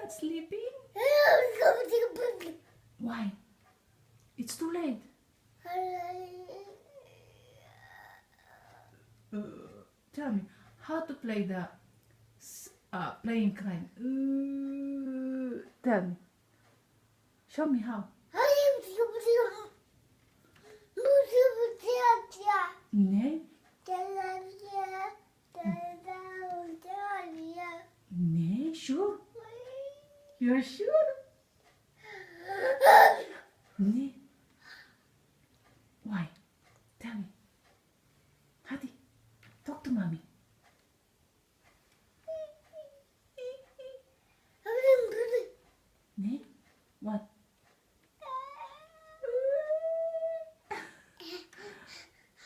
not sleeping? Why? It's too late. Tell me how to play the playing crane. Tell me. Show me how. Ne? Ne? Sure? You're sure? Ne? Why? Tell me. Hadi, talk to mommy. Ne? What?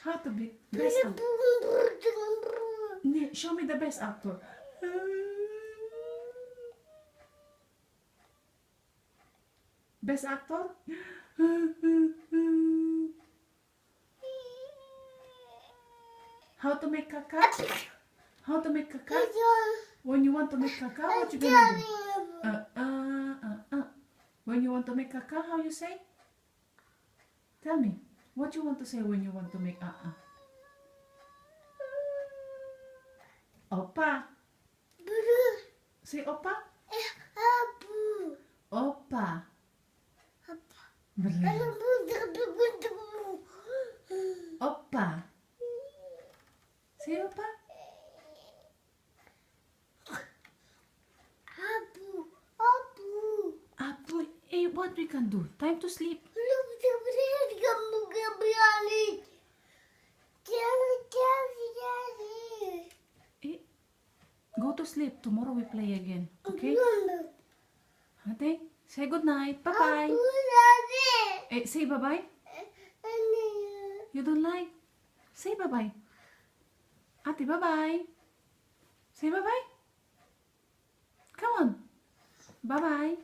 How to be best actor? Ne, show me the best actor. Best actor? How to make caca? How to make caca? When you want to make caca, what you gonna do? When you want to make caca, how you say? Tell me, what you want to say when you want to make Opa. Say opa. Opa. Opa. Say opa. Apu. Hey, what we can do? Time to sleep. Go to sleep. Tomorrow we play again. Okay? Ate, say good night. Bye-bye. Hey, say bye-bye. You don't like? Say bye-bye. Ate, bye-bye. Say bye-bye. Come on. Bye-bye.